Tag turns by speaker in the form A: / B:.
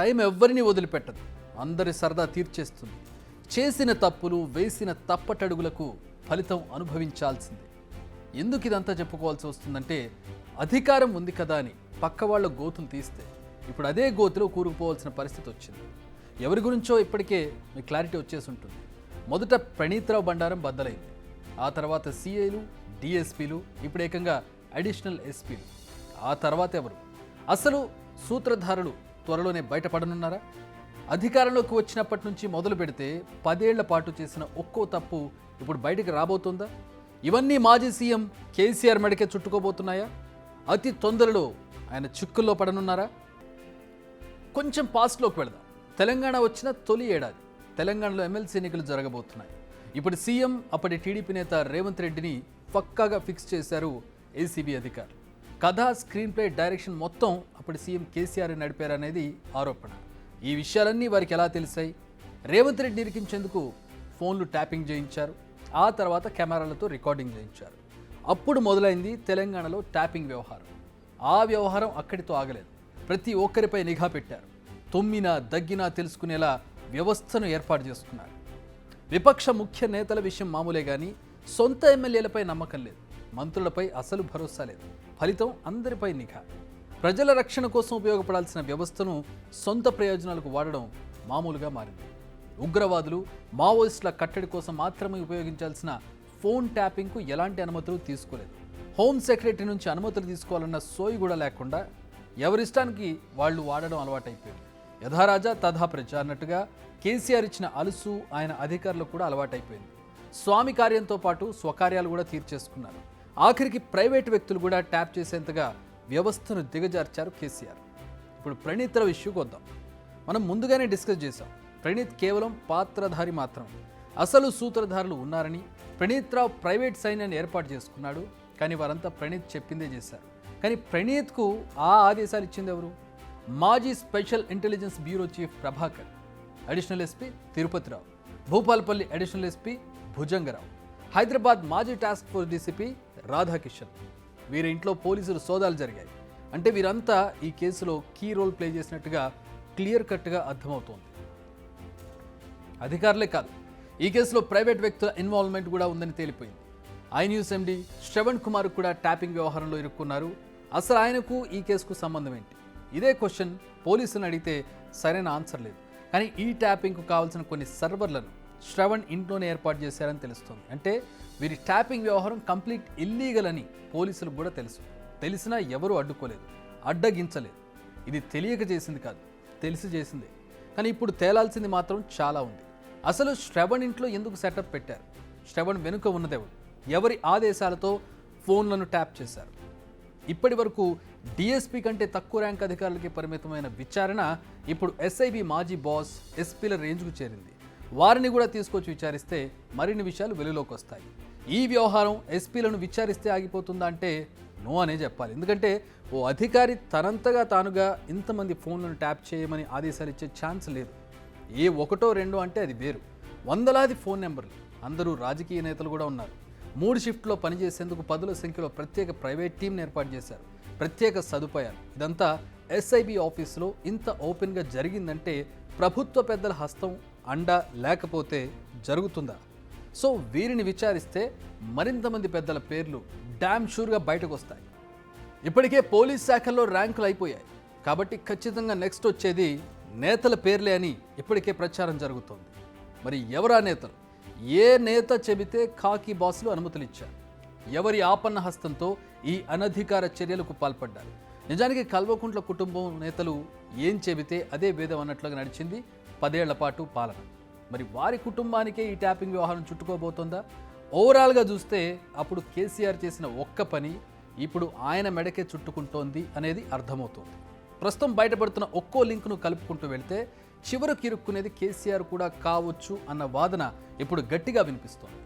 A: Time ఎవ్వరిని వదిలిపెట్టదు, అందరి సరదా తీర్చేస్తుంది. చేసిన తప్పులు, వేసిన తప్పటడుగులకు ఫలితం అనుభవించాల్సిందే. ఎందుకు ఇదంతా చెప్పుకోవాల్సి వస్తుందంటే, అధికారం ఉంది కదా అని పక్క వాళ్ళ గోతులు తీస్తే ఇప్పుడు అదే గోతులో కూరుకుపోవాల్సిన పరిస్థితి వచ్చింది. ఎవరి గురించో ఇప్పటికే మీకు క్లారిటీ వచ్చేసి ఉంటుంది. మొదట ప్రణీత్రావు బండారం బద్దలైంది, ఆ తర్వాత సిఐలు, డిఎస్పీలు, ఇప్పుడు ఏకంగా అడిషనల్ ఎస్పీలు. ఆ తర్వాత ఎవరు? అసలు సూత్రధారులు త్వరలోనే బయటపడనున్నారా? అధికారంలోకి వచ్చినప్పటి నుంచి మొదలు పెడితే 10 ఏళ్ల పాటు చేసిన ఒక్కో తప్పు ఇప్పుడు బయటికి రాబోతుందా? ఇవన్నీ మాజీ సీఎం కేసీఆర్ మెడకే చుట్టుకోబోతున్నాయా? అతి తొందరలో ఆయన చిక్కుల్లో పడనున్నారా? కొంచెం పాస్ట్లోకి వెళదాం. తెలంగాణ వచ్చిన తొలి ఏడాది తెలంగాణలో ఎమ్మెల్సీ ఎన్నికలు జరగబోతున్నాయి. ఇప్పుడు సీఎం అప్పటి టీడీపీ నేత రేవంత్ రెడ్డిని పక్కాగా ఫిక్స్ చేశారు ఏసీబీ అధికారులు. కథ, స్క్రీన్ ప్లే, డైరెక్షన్ మొత్తం అప్పటి సీఎం కేసీఆర్ నడిపారనేది ఆరోపణ. ఈ విషయాలన్నీ వారికి ఎలా తెలిసాయి? రేవంత్ రెడ్డి ఇరికించేందుకు ఫోన్లు ట్యాపింగ్ చేయించారు, ఆ తర్వాత కెమెరాలతో రికార్డింగ్ చేయించారు. అప్పుడు మొదలైంది తెలంగాణలో ట్యాపింగ్ వ్యవహారం. ఆ వ్యవహారం అక్కడితో ఆగలేదు. ప్రతి ఒక్కరిపై నిఘా పెట్టారు. తుమ్మినా దగ్గినా తెలుసుకునేలా వ్యవస్థను ఏర్పాటు చేసుకున్నారు. విపక్ష ముఖ్య నేతల విషయం మామూలే కానీ సొంత ఎమ్మెల్యేలపై నమ్మకం లేదు, మంత్రులపై అసలు భరోసా లేదు. ఫలితం అందరిపై నిఘా. ప్రజల రక్షణ కోసం ఉపయోగపడాల్సిన వ్యవస్థను సొంత ప్రయోజనాలకు వాడడం మామూలుగా మారింది. ఉగ్రవాదులు, మావోయిస్టుల కట్టడి కోసం మాత్రమే ఉపయోగించాల్సిన ఫోన్ ట్యాపింగ్కు ఎలాంటి అనుమతులు తీసుకోలేదు. హోమ్ సెక్రటరీ నుంచి అనుమతులు తీసుకోవాలన్న సోయి కూడా లేకుండా ఎవరిష్టానికి వాళ్ళు వాడడం అలవాటైపోయింది. యథారాజా తథా ప్రజ అన్నట్టుగా కేసీఆర్ ఇచ్చిన అలుసు ఆయన అధికారులకు కూడా అలవాటైపోయింది. స్వామి కార్యంతో పాటు స్వకార్యాలు కూడా తీర్చేసుకున్నారు. ఆఖరికి ప్రైవేటు వ్యక్తులు కూడా ట్యాప్ చేసేంతగా వ్యవస్థను దిగజార్చారు కేసీఆర్. ఇప్పుడు ప్రణీత్రావు ఇష్యూకి వద్దాం. మనం ముందుగానే డిస్కస్ చేశాం, ప్రణీత్ కేవలం పాత్రధారి మాత్రమే. అసలు సూత్రధారులు ఉన్నారని ప్రణీత్రావు ప్రైవేట్ సైన్యాన్ని ఏర్పాటు చేసుకున్నాడు. కానీ వారంతా ప్రణీత్ చెప్పిందే చేశారు. కానీ ప్రణీత్కు ఆ ఆదేశాలు ఇచ్చింది ఎవరు? మాజీ special intelligence bureau chief Prabhakar, additional SP Tirupathi Rao, Bhupalpally additional SP Bhujanga Rao, Hyderabad మాజీ టాస్క్ ఫోర్స్ డీసీపీ రాధాకిషన్. వీరి ఇంట్లో పోలీసులు సోదాలు జరిగాయి. అంటే వీరంతా ఈ కేసులో కీ రోల్ ప్లే చేసినట్టుగా క్లియర్ కట్గా అర్థమవుతోంది. అధికారులే కాదు, ఈ కేసులో ప్రైవేట్ వ్యక్తుల ఇన్వాల్వ్మెంట్ కూడా ఉందని తేలిపోయింది. ఐన్యూస్ ఎండీ శ్రవణ్ కుమార్ కూడా ట్యాపింగ్ వ్యవహారంలో ఇరుక్కున్నారు. అసలు ఆయనకు ఈ కేసుకు సంబంధం ఏంటి? ఇదే క్వశ్చన్ పోలీసులను అడిగితే సరైన ఆన్సర్ లేదు. కానీ ఈ ట్యాపింగ్కు కావాల్సిన కొన్ని సర్వర్లను శ్రవణ్ ఇంట్లోనే ఏర్పాటు చేశారని తెలుస్తోంది. అంటే వీరి ట్యాపింగ్ వ్యవహారం కంప్లీట్ ఇల్లీగల్ అని పోలీసులకు కూడా తెలుసు. తెలిసినా ఎవరూ అడ్డుకోలేదు, అడ్డగించలేదు. ఇది తెలియక చేసింది కాదు, తెలిసి చేసిందే. కానీ ఇప్పుడు తేలాల్సింది మాత్రం చాలా ఉంది. అసలు శ్రవణ్ ఇంట్లో ఎందుకు సెటప్ పెట్టారు? శ్రవణ్ వెనుక ఉన్నదెవరు? ఎవరి ఆదేశాలతో ఫోన్లను ట్యాప్ చేశారు? ఇప్పటి వరకు డిఎస్పీ కంటే తక్కువ ర్యాంక్ అధికారులకి పరిమితమైన విచారణ ఇప్పుడు ఎస్ఐబి మాజీ బాస్, ఎస్పీల రేంజ్కు చేరింది. వారిని కూడా తీసుకొచ్చి విచారిస్తే మరిన్ని విషయాలు వెలుగులోకి వస్తాయి. ఈ వ్యవహారం ఎస్పీలను విచారిస్తే ఆగిపోతుందా అంటే నో అనే చెప్పాలి. ఎందుకంటే ఓ అధికారి తనంతగా తానుగా ఇంతమంది ఫోన్లను ట్యాప్ చేయమని ఆదేశాలు ఇచ్చే ఛాన్స్ లేదు. ఏ ఒకటో రెండో అంటే అది వేరు. వందలాది ఫోన్ నెంబర్లు, అందరూ రాజకీయ నేతలు కూడా ఉన్నారు. 3 షిఫ్ట్లో పనిచేసేందుకు 10ల సంఖ్యలో ప్రత్యేక ప్రైవేట్ టీంని ఏర్పాటు చేశారు. ప్రత్యేక సదుపాయాలు. ఇదంతా ఎస్ఐబి ఆఫీసులో ఇంత ఓపెన్గా జరిగిందంటే ప్రభుత్వ పెద్దల హస్తం, అండ లేకపోతే జరుగుతుందా? సో వీరిని విచారిస్తే మరింత మంది పెద్దల పేర్లు డ్యామ్ షూర్గా బయటకు వస్తాయి. ఇప్పటికే పోలీస్ శాఖల్లో ర్యాంకులు అయిపోయాయి కాబట్టి ఖచ్చితంగా నెక్స్ట్ వచ్చేది నేతల పేర్లే అని ఇప్పటికే ప్రచారం జరుగుతోంది. మరి ఎవరా నేతలు? ఏ నేత చెబితే ఖాకీ బాసులు అనుమతులు ఇచ్చారు? ఎవరి ఆపన్న హస్తంతో ఈ అనధికార చర్యలకు పాల్పడ్డారు? నిజానికి కల్వకుంట్ల కుటుంబం నేతలు ఏం చెబితే అదే వేదం అన్నట్లుగా నడిచింది 10 ఏళ్ల పాటు పాలన. మరి వారి కుటుంబానికే ఈ ట్యాపింగ్ వ్యవహారం చుట్టుకోబోతోందా? ఓవరాల్గా చూస్తే అప్పుడు కేసీఆర్ చేసిన ఒక్క పని ఇప్పుడు ఆయన మెడకే చుట్టుకుంటోంది అనేది అర్థమవుతోంది. ప్రస్తుతం బయటపడుతున్న ఒక్కో లింక్ను కలుపుకుంటూ వెళ్తే చివరకు ఇరుక్కునేది కేసీఆర్ కూడా కావచ్చు అన్న వాదన ఇప్పుడు గట్టిగా వినిపిస్తోంది.